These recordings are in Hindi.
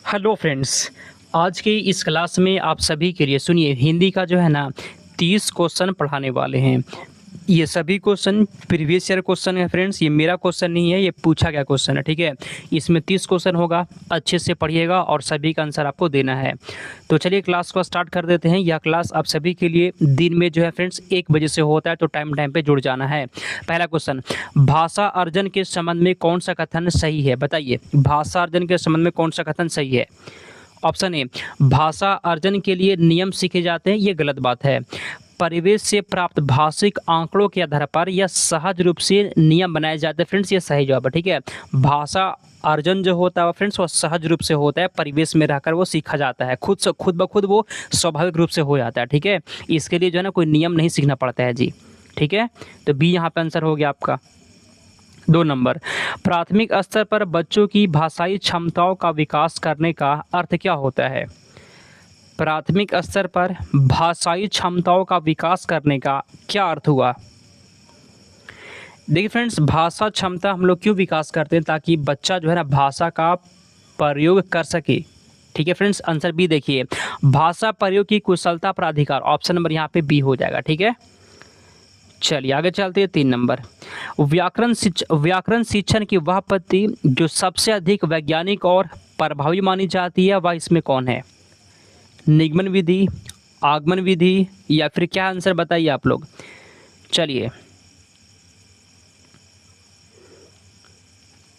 Hello friends. आज की इस क्लास में आप सभी के लिए सुनिए हिंदी का जो है ना 30 क्वेश्चन पढ़ाने वाले हैं। ये सभी क्वेश्चन प्रीवियस ईयर क्वेश्चन है फ्रेंड्स। ये मेरा क्वेश्चन नहीं है, ये पूछा गया क्वेश्चन है। ठीक है, इसमें 30 क्वेश्चन होगा। अच्छे से पढ़िएगा और सभी का आंसर आपको देना है। तो चलिए क्लास को स्टार्ट कर देते हैं। यह क्लास आप सभी के लिए दिन में जो है फ्रेंड्स 1 बजे से होता है, तो टाइम पे जुड़ जाना है। पहला क्वेश्चन, भाषा अर्जन के संबंध में कौन सा कथन सही है? बताइए, भाषा अर्जन के संबंध में कौन सा कथन सही है? ऑप्शन ए, भाषा अर्जन के लिए नियम सीखे जाते हैं, ये गलत बात है। परिवेश से प्राप्त भाषिक आंकड़ों के आधार पर या सहज रूप से नियम बनाए जाते हैं, फ्रेंड्स ये सही जवाब है। ठीक है, भाषा अर्जन जो होता है फ्रेंड्स वो सहज रूप से होता है, परिवेश में रहकर वो सीखा जाता है, खुद ब खुद वो स्वाभाविक रूप से हो जाता है। ठीक है, इसके लिए जो है ना कोई नियम नहीं सीखना पड़ता है जी। ठीक है, तो बी यहाँ पे आंसर हो गया आपका। 2 नंबर, प्राथमिक स्तर पर बच्चों की भाषाई क्षमताओं का विकास करने का अर्थ क्या होता है? प्राथमिक स्तर पर भाषाई क्षमताओं का विकास करने का क्या अर्थ हुआ? देखिए फ्रेंड्स, भाषा क्षमता हम लोग क्यों विकास करते हैं? ताकि बच्चा जो है ना भाषा का प्रयोग कर सके। ठीक है फ्रेंड्स, आंसर बी देखिए, भाषा प्रयोग की कुशलता पर अधिकार। ऑप्शन नंबर यहाँ पे बी हो जाएगा। ठीक है, चलिए आगे चलते हैं। 3 नंबर, व्याकरण शिक्षण की वह पद्धति जो सबसे अधिक वैज्ञानिक और प्रभावी मानी जाती है, वह इसमें कौन है? निगमन विधि, आगमन विधि, या फिर क्या आंसर बताइए आप लोग। चलिए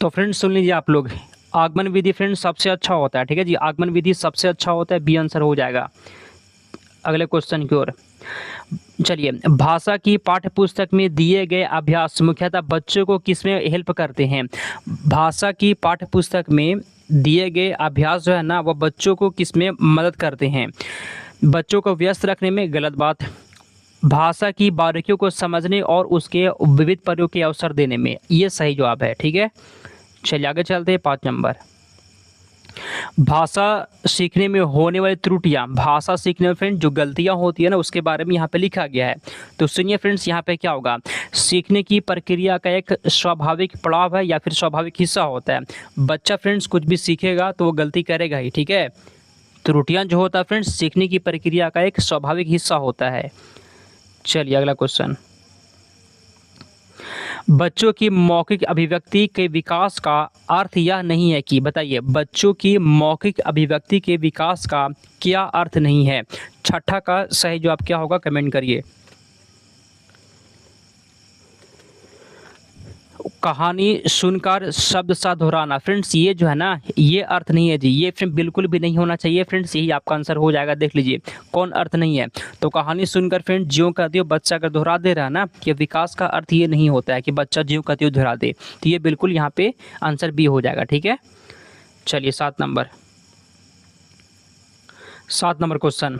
तो फ्रेंड्स सुन लीजिए आप लोग, आगमन विधि फ्रेंड्स सबसे अच्छा होता है। ठीक है जी, आगमन विधि सबसे अच्छा होता है, बी आंसर हो जाएगा। अगले क्वेश्चन की ओर चलिए, भाषा की पाठ्य पुस्तक में दिए गए अभ्यास मुख्यतः बच्चों को किसमें हेल्प करते हैं? भाषा की पाठ्य पुस्तक में दिए गए अभ्यास जो है ना वो बच्चों को किसमें मदद करते हैं? बच्चों को व्यस्त रखने में, गलत बात। भाषा की बारीकियों को समझने और उसके विविध प्रयोग के अवसर देने में, ये सही जवाब है। ठीक है, चलिए आगे चलते हैं। 5 नंबर, भाषा सीखने में होने वाली त्रुटियां, भाषा सीखने में फ्रेंड जो गलतियां होती है ना उसके बारे में यहाँ पे लिखा गया है। तो सुनिए फ्रेंड्स, यहाँ पे क्या होगा, सीखने की प्रक्रिया का एक स्वाभाविक पड़ाव है या फिर स्वाभाविक हिस्सा होता है। बच्चा फ्रेंड्स कुछ भी सीखेगा तो वो गलती करेगा ही। ठीक है, त्रुटियां जो होता है फ्रेंड्स सीखने की प्रक्रिया का एक स्वाभाविक हिस्सा होता है। चलिए अगला क्वेश्चन, बच्चों की मौखिक अभिव्यक्ति के विकास का अर्थ यह नहीं है कि, बताइए, बच्चों की मौखिक अभिव्यक्ति के विकास का क्या अर्थ नहीं है? छठा का सही जवाब क्या होगा, कमेंट करिए। कहानी सुनकर शब्द सा दोहराना, फ्रेंड्स ये जो है ना ये अर्थ नहीं है जी, ये फ्रेंड बिल्कुल भी नहीं होना चाहिए फ्रेंड्स, यही आपका आंसर हो जाएगा। देख लीजिए कौन अर्थ नहीं है। तो कहानी सुनकर फ्रेंड ज्यों का त्यों बच्चा अगर दोहरा दे रहा है ना, कि विकास का अर्थ ये नहीं होता है कि बच्चा ज्यों का त्यों दोहरा दे, तो ये बिल्कुल यहाँ पे आंसर बी हो जाएगा। ठीक है, चलिए 7 नंबर, 7 नंबर क्वेश्चन,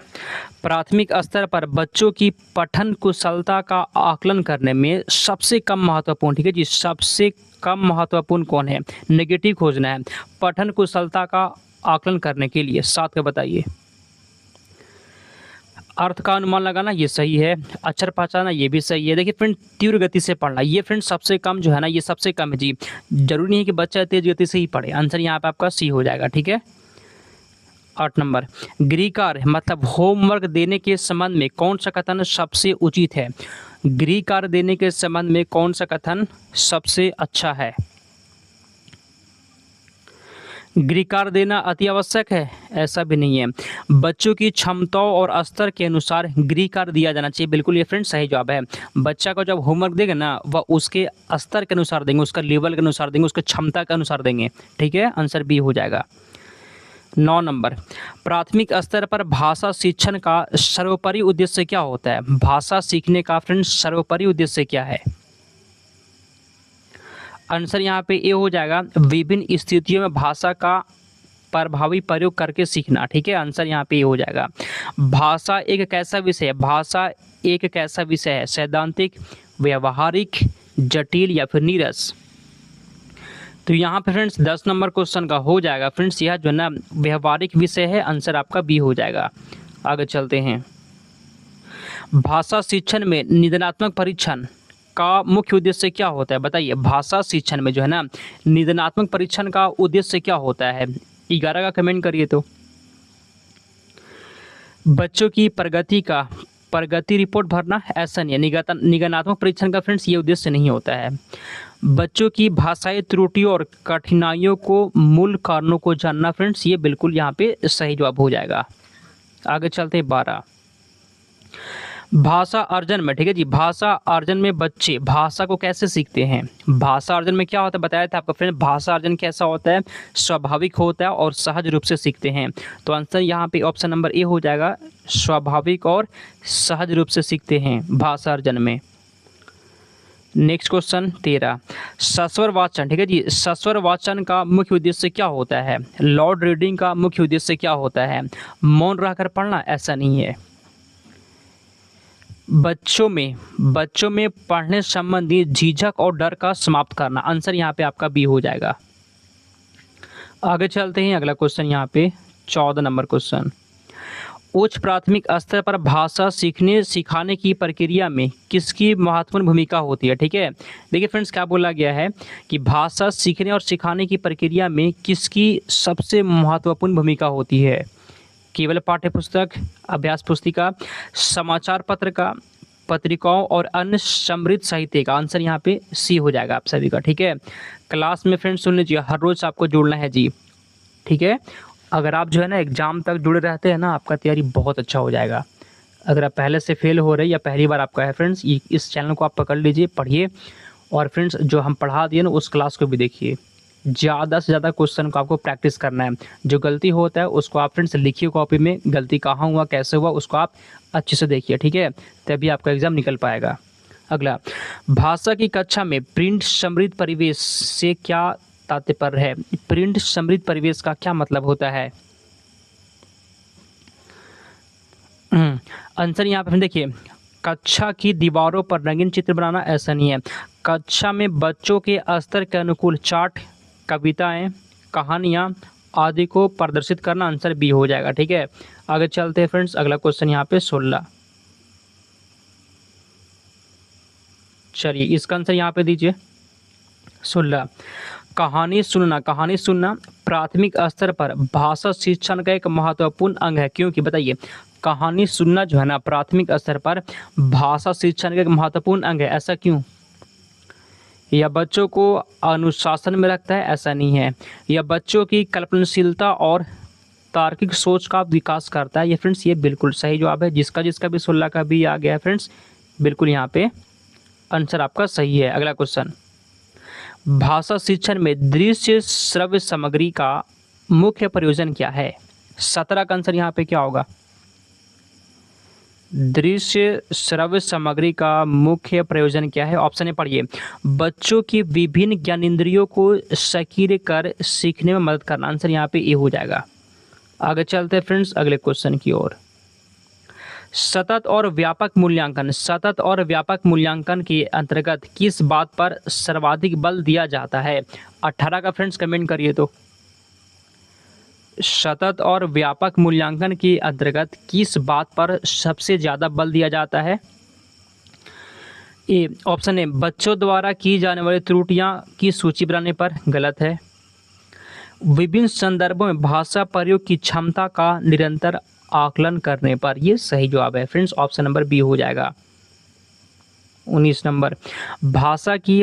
प्राथमिक स्तर पर बच्चों की पठन कुशलता का आकलन करने में सबसे कम महत्वपूर्ण, ठीक है जी, सबसे कम महत्वपूर्ण कौन है? नेगेटिव खोजना है पठन कुशलता का आकलन करने के लिए। 7 का बताइए। अर्थ का अनुमान लगाना, ये सही है। अक्षर पहचाना, ये भी सही है। देखिए फ्रेंड, तीव्र गति से पढ़ना, ये फ्रेंड सबसे कम जो है ना, ये सबसे कम है जी। जरूरी नहीं है कि बच्चा तेज गति से ही पढ़े। आंसर यहाँ पे आपका सी हो जाएगा। ठीक है, 8 नंबर, गृहकार्य मतलब होमवर्क देने के संबंध में कौन सा कथन सबसे उचित है? गृहकार्य देने के संबंध में कौन सा कथन सबसे अच्छा है? गृहकार्य देना अति आवश्यक है, ऐसा भी नहीं है। बच्चों की क्षमताओं और स्तर के अनुसार गृहकार्य दिया जाना चाहिए, बिल्कुल ये फ्रेंड सही जवाब है। बच्चा को जब होमवर्क देंगे ना वह उसके स्तर के अनुसार देंगे, उसका लेवल के अनुसार देंगे, उसके क्षमता के अनुसार देंगे। ठीक है, आंसर बी हो जाएगा। 9 नंबर, प्राथमिक स्तर पर भाषा शिक्षण का सर्वोपरि उद्देश्य क्या होता है? भाषा सीखने का फ्रेंड्स सर्वोपरि उद्देश्य क्या है? आंसर यहाँ पे ए हो जाएगा, विभिन्न स्थितियों में भाषा का प्रभावी प्रयोग करके सीखना। ठीक है, आंसर यहाँ पे ए हो जाएगा। भाषा एक कैसा विषय है? भाषा एक कैसा विषय है? सैद्धांतिक, व्यवहारिक, जटिल या फिर नीरस? तो यहाँ पे फ्रेंड्स 10 नंबर क्वेश्चन का हो जाएगा फ्रेंड्स, यह जो है ना व्यवहारिक विषय है, आंसर आपका बी हो जाएगा। आगे चलते हैं, भाषा शिक्षण में निदानात्मक परीक्षण का मुख्य उद्देश्य क्या होता है? बताइए, भाषा शिक्षण में जो है ना निदानात्मक परीक्षण का उद्देश्य क्या होता है? 11 का कमेंट करिए। तो बच्चों की प्रगति रिपोर्ट भरना ऐसा नहीं है। निगमनात्मक परीक्षण का फ्रेंड्स ये उद्देश्य नहीं होता है। बच्चों की भाषाई त्रुटियों और कठिनाइयों को मूल कारणों को जानना फ्रेंड्स ये बिल्कुल यहाँ पे सही जवाब हो जाएगा। आगे चलते 12 भाषा अर्जन में, ठीक है जी, भाषा अर्जन में बच्चे भाषा को कैसे सीखते हैं। भाषा अर्जन में क्या होता है बताया था आपका फ्रेंड। भाषा अर्जन कैसा होता है, स्वाभाविक होता है और सहज रूप से सीखते हैं। तो आंसर यहाँ पे ऑप्शन नंबर ए हो जाएगा, स्वाभाविक और सहज रूप से सीखते हैं भाषा अर्जन में। नेक्स्ट क्वेश्चन 13 सस्वर वाचन, ठीक है जी, सस्वर वाचन का मुख्य उद्देश्य क्या होता है। लॉर्ड रीडिंग का मुख्य उद्देश्य क्या होता है। मौन रहकर पढ़ना ऐसा नहीं है। बच्चों में पढ़ने संबंधी झिझक और डर का समाप्त करना। आंसर यहाँ पे आपका बी हो जाएगा। आगे चलते हैं अगला क्वेश्चन यहाँ पे 14 नंबर क्वेश्चन। उच्च प्राथमिक स्तर पर भाषा सीखने सिखाने की प्रक्रिया में किसकी महत्वपूर्ण भूमिका होती है। ठीक है, देखिए फ्रेंड्स क्या बोला गया है कि भाषा सीखने और सिखाने की प्रक्रिया में किसकी सबसे महत्वपूर्ण भूमिका होती है। केवल पाठ्य पुस्तक, अभ्यास पुस्तिका, समाचार पत्र का, पत्रिकाओं और अन्य समृद्ध साहित्य का। आंसर यहाँ पे सी हो जाएगा आप सभी का। ठीक है, क्लास में फ्रेंड्स सुन लीजिए, हर रोज आपको जुड़ना है जी। ठीक है, अगर आप जो है ना एग्जाम तक जुड़े रहते हैं ना, आपका तैयारी बहुत अच्छा हो जाएगा। अगर आप पहले से फेल हो रहे या पहली बार आपका है फ्रेंड्स, इस चैनल को आप पकड़ लीजिए, पढ़िए और फ्रेंड्स जो हम पढ़ा दिए ना उस क्लास को भी देखिए। ज़्यादा से ज़्यादा क्वेश्चन को आपको प्रैक्टिस करना है। जो गलती होता है उसको आप फ्रेंड्स लिखिए कॉपी में, गलती कहाँ हुआ कैसे हुआ उसको आप अच्छे से देखिए। ठीक है, तभी आपका एग्जाम निकल पाएगा। अगला, भाषा की कक्षा में प्रिंट समृद्ध परिवेश से क्या तात्पर्य है। प्रिंट समृद्ध परिवेश का क्या मतलब होता है। आंसर यहाँ पे देखिए, कक्षा की दीवारों पर रंगीन चित्र बनाना ऐसा नहीं है। कक्षा में बच्चों के स्तर के अनुकूल चार्ट, कविताएं, कहानियां आदि को प्रदर्शित करना। आंसर बी हो जाएगा। ठीक है, आगे चलते हैं फ्रेंड्स, अगला क्वेश्चन यहाँ पे 16। चलिए इसका आंसर यहाँ पे दीजिए 16। कहानी सुनना प्राथमिक स्तर पर भाषा शिक्षण का एक महत्वपूर्ण अंग है। क्योंकि बताइए, कहानी सुनना जो है ना प्राथमिक स्तर पर भाषा शिक्षण का एक महत्वपूर्ण अंग है। ऐसा क्यों। यह बच्चों को अनुशासन में रखता है, ऐसा नहीं है। यह बच्चों की कल्पनाशीलता और तार्किक सोच का विकास करता है। ये फ्रेंड्स ये बिल्कुल सही जवाब है। जिसका भी 16 का भी आ गया है फ्रेंड्स, बिल्कुल यहाँ पे आंसर आपका सही है। अगला क्वेश्चन, भाषा शिक्षण में दृश्य श्रव्य सामग्री का मुख्य प्रयोजन क्या है। 17 का आंसर यहाँ पे क्या होगा। दृश्य श्रव्य सामग्री का मुख्य प्रयोजन क्या है। ऑप्शन ए पढ़िए, बच्चों की विभिन्न ज्ञानेंद्रियों को सक्रिय कर सीखने में मदद करना। आंसर यहाँ पे ए हो जाएगा। आगे चलते हैं फ्रेंड्स अगले क्वेश्चन की ओर। सतत और व्यापक मूल्यांकन के अंतर्गत किस बात पर सर्वाधिक बल दिया जाता है। 18 का फ्रेंड्स कमेंट करिए। तो सतत और व्यापक मूल्यांकन के अंतर्गत किस बात पर सबसे ज़्यादा बल दिया जाता है। ए ऑप्शन ए, बच्चों द्वारा की जाने वाली त्रुटियां की सूची बनाने पर। गलत है। विभिन्न संदर्भों में भाषा प्रयोग की क्षमता का निरंतर आकलन करने पर। ये सही जवाब है फ्रेंड्स, ऑप्शन नंबर बी हो जाएगा। 19 नंबर, भाषा की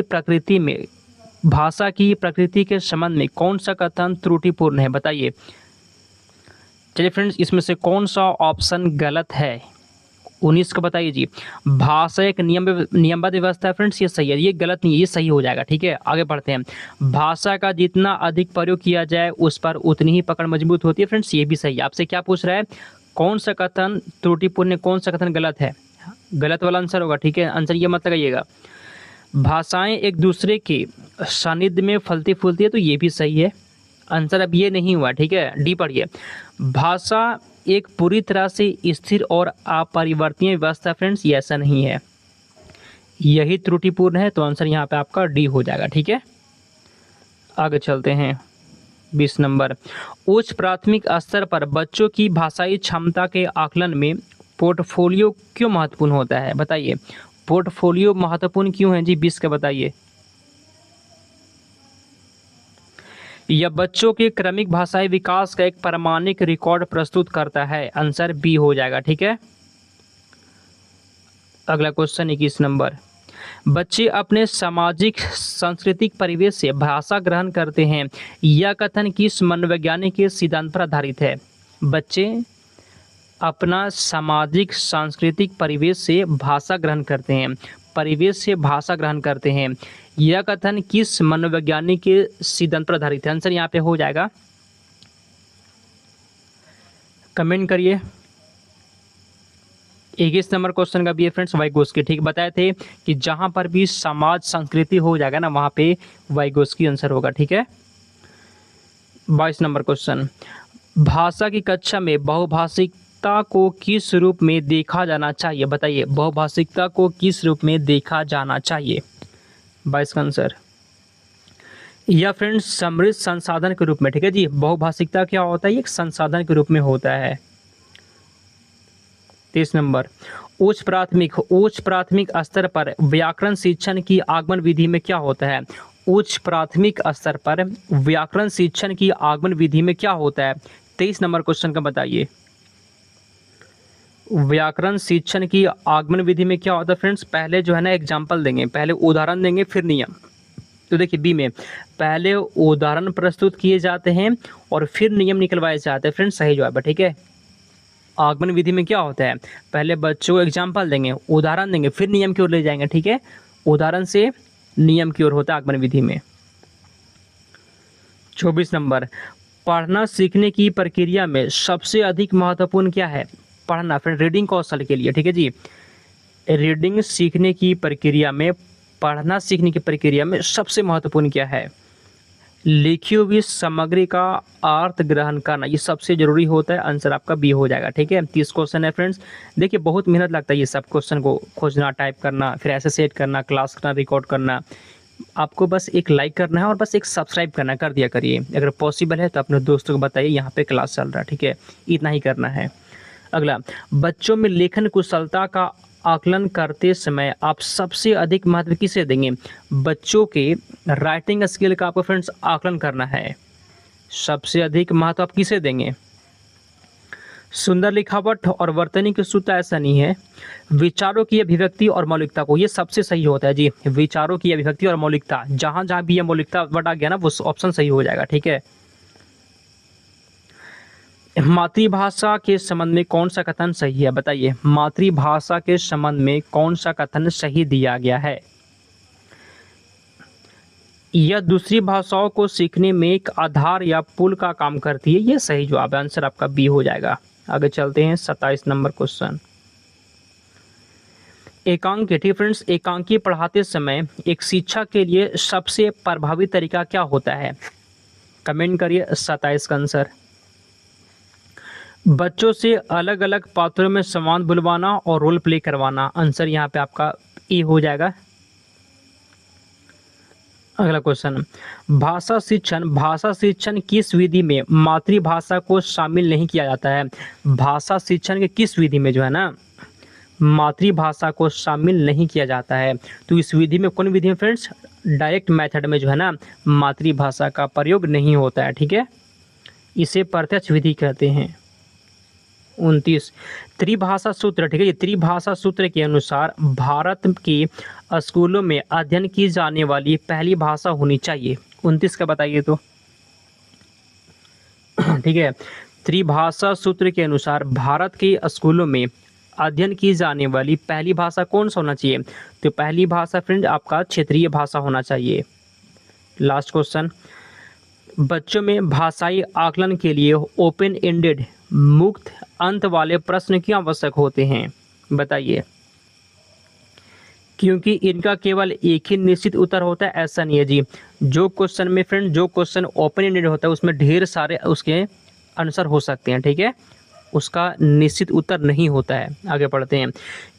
प्रकृति के संबंध में कौन सा कथन त्रुटिपूर्ण है। बताइए। चलिए फ्रेंड्स, इसमें से कौन सा ऑप्शन गलत है। 19 का बताइए जी। भाषा एक नियमबद्ध व्यवस्था है फ्रेंड्स, ये सही है। ये गलत नहीं है, ये सही हो जाएगा। ठीक है, आगे बढ़ते हैं। भाषा का जितना अधिक प्रयोग किया जाए उस पर उतनी ही पकड़ मजबूत होती है। फ्रेंड्स ये भी सही है। आपसे क्या पूछ रहा है, कौन सा कथन त्रुटिपूर्ण है, कौन सा कथन गलत है। गलत वाला आंसर होगा। ठीक है, आंसर ये मत लगाइएगा। भाषाएं एक दूसरे के सानिध्य में फलती फूलती है, तो ये भी सही है। आंसर अब ये नहीं हुआ। ठीक है, डी पढ़िए। भाषा एक पूरी तरह से स्थिर और अपरिवर्तनीय व्यवस्था। फ्रेंड्स ये ऐसा नहीं है, यही त्रुटिपूर्ण है। तो आंसर यहाँ पे आपका डी हो जाएगा। ठीक है, आगे चलते हैं 20 नंबर। उच्च प्राथमिक स्तर पर बच्चों की भाषाई क्षमता के आकलन में पोर्टफोलियो क्यों महत्वपूर्ण होता है। बताइए, पोर्टफोलियो महत्वपूर्ण क्यों है जी। 20 का बताइए। यह बच्चों के क्रमिक भाषाई विकास का एक प्रामाणिक रिकॉर्ड प्रस्तुत करता है। आंसर बी हो जाएगा। ठीक है, अगला क्वेश्चन 21 नंबर। बच्चे अपने सामाजिक सांस्कृतिक परिवेश से भाषा ग्रहण करते हैं, यह कथन किस मनोवैज्ञानिक के सिद्धांत पर आधारित है? बच्चे अपना सामाजिक सांस्कृतिक परिवेश से भाषा ग्रहण करते हैं, परिवेश से भाषा ग्रहण करते हैं, यह कथन किस मनोवैज्ञानिक के सिद्धांत पर आधारित है? आंसर यहाँ पे हो जाएगा, कमेंट करिए। 21 नंबर क्वेश्चन का भी है फ्रेंड्स वाइगोस्की। ठीक बताए थे कि जहां पर भी समाज संस्कृति हो जाएगा ना वहां पे वाइगोस्की आंसर होगा। ठीक है, 22 नंबर क्वेश्चन। भाषा की कक्षा में बहुभाषिकता को किस रूप में देखा जाना चाहिए? बताइए, बहुभाषिकता को किस रूप में देखा जाना चाहिए? 22 का आंसर या फ्रेंड्स समृद्ध संसाधन के रूप में। ठीक है जी, बहुभाषिकता क्या होता है? एक संसाधन के रूप में होता है। 23 नंबर। उच्च प्राथमिक स्तर पर व्याकरण शिक्षण की आगमन विधि में क्या होता है? उच्च प्राथमिक स्तर पर व्याकरण शिक्षण की आगमन विधि में क्या होता है? 23 नंबर क्वेश्चन का बताइए। व्याकरण शिक्षण की आगमन विधि में क्या होता है फ्रेंड्स? पहले जो है ना एग्जाम्पल देंगे, पहले उदाहरण देंगे फिर नियम। तो देखिए बी में पहले उदाहरण प्रस्तुत किए जाते हैं और फिर नियम निकलवाए जाते हैं फ्रेंड्स, सही जवाब है। ठीक है, आगमन विधि में क्या होता है? पहले बच्चों को एग्जाम्पल देंगे, उदाहरण देंगे, फिर नियम की ओर ले जाएंगे। ठीक है, उदाहरण से नियम की ओर होता है आगमन विधि में। 24 नंबर। पढ़ना सीखने की प्रक्रिया में सबसे अधिक महत्वपूर्ण क्या है? पढ़ना फ्रेंड रीडिंग कौशल के लिए। ठीक है जी, रीडिंग सीखने की प्रक्रिया में, पढ़ना सीखने की प्रक्रिया में सबसे महत्वपूर्ण क्या है? लिखी हुई सामग्री का अर्थ ग्रहण करना, ये सबसे जरूरी होता है। आंसर आपका बी हो जाएगा। ठीक है, 30 क्वेश्चन है फ्रेंड्स। देखिए बहुत मेहनत लगता है ये सब क्वेश्चन को खोजना, टाइप करना, फिर ऐसे सेट करना, क्लास करना, रिकॉर्ड करना। आपको बस एक लाइक करना है और बस एक सब्सक्राइब करना, कर दिया करिए। अगर पॉसिबल है तो अपने दोस्तों को बताइए यहाँ पे क्लास चल रहा है। ठीक है, इतना ही करना है। अगला, बच्चों में लेखन कुशलता का आकलन करते समय आप सबसे अधिक महत्व किसे देंगे? बच्चों के राइटिंग स्किल का आपको फ्रेंड्स आकलन करना है, सबसे अधिक महत्व आप किसे देंगे? सुंदर लिखावट और वर्तनी की शुद्धता ऐसा नहीं है, विचारों की अभिव्यक्ति और मौलिकता को, ये सबसे सही होता है जी। विचारों की अभिव्यक्ति और मौलिकता, जहां जहां भी ये मौलिकता वर्ड आ गया ना वो ऑप्शन सही हो जाएगा। ठीक है, मातृभाषा के संबंध में कौन सा कथन सही है? बताइए, मातृभाषा के संबंध में कौन सा कथन सही दिया गया है? यह दूसरी भाषाओं को सीखने में एक आधार या पुल का काम करती है, यह सही जवाब है। आंसर आपका बी हो जाएगा। आगे चलते हैं 27 नंबर क्वेश्चन। एकांकी। ठीक फ्रेंड्स, एकांकी पढ़ाते समय एक शिक्षक के लिए सबसे प्रभावी तरीका क्या होता है? कमेंट करिए। 27 का आंसर बच्चों से अलग अलग पात्रों में संवाद बुलवाना और रोल प्ले करवाना। आंसर यहाँ पे आपका ए हो जाएगा। अगला क्वेश्चन, भाषा शिक्षण किस विधि में मातृभाषा को शामिल नहीं किया जाता है? भाषा शिक्षण के किस विधि में जो है ना मातृभाषा को शामिल नहीं किया जाता है? तो इस विधि में कौन विधि है फ्रेंड्स? डायरेक्ट मेथड में जो है ना मातृभाषा का प्रयोग नहीं होता है। ठीक है, इसे प्रत्यक्ष विधि कहते हैं। 29 त्रिभाषा सूत्र। ठीक है, ये त्रिभाषा सूत्र के अनुसार भारत के स्कूलों में अध्ययन की जाने वाली पहली भाषा होनी चाहिए। 29 का बताइए तो। ठीक है, त्रिभाषा सूत्र के अनुसार भारत के स्कूलों में अध्ययन की जाने वाली पहली भाषा कौन सा होना चाहिए? तो पहली भाषा फ्रेंड आपका क्षेत्रीय भाषा होना चाहिए। लास्ट क्वेश्चन, बच्चों में भाषाई आकलन के लिए ओपन एंडेड मुक्त अंत वाले प्रश्न क्यों आवश्यक होते हैं? बताइए। क्योंकि इनका केवल एक ही निश्चित उत्तर होता है, ऐसा नहीं है जी। जो क्वेश्चन में फ्रेंड जो क्वेश्चन ओपन एंडेड होता है उसमें ढेर सारे उसके आंसर हो सकते हैं। ठीक है, उसका निश्चित उत्तर नहीं होता है। आगे पढ़ते हैं।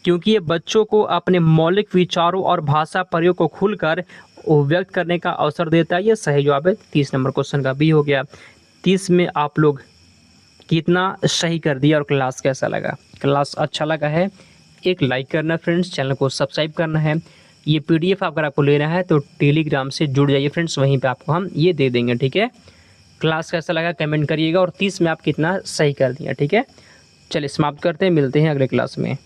क्योंकि ये बच्चों को अपने मौलिक विचारों और भाषा प्रयोग को खुलकर व्यक्त करने का अवसर देता है, ये सही जवाब है। 30 नंबर क्वेश्चन का भी हो गया। 30 में आप लोग कितना सही कर दिया और क्लास कैसा लगा? क्लास अच्छा लगा है एक लाइक करना फ्रेंड्स, चैनल को सब्सक्राइब करना है। ये PDF अगर आपको लेना है तो टेलीग्राम से जुड़ जाइए फ्रेंड्स, वहीं पे आपको हम ये दे देंगे। ठीक है, क्लास कैसा लगा कमेंट करिएगा और 30 में आप कितना सही कर दिया। ठीक है, चलिए समाप्त करते हैं, मिलते हैं अगले क्लास में।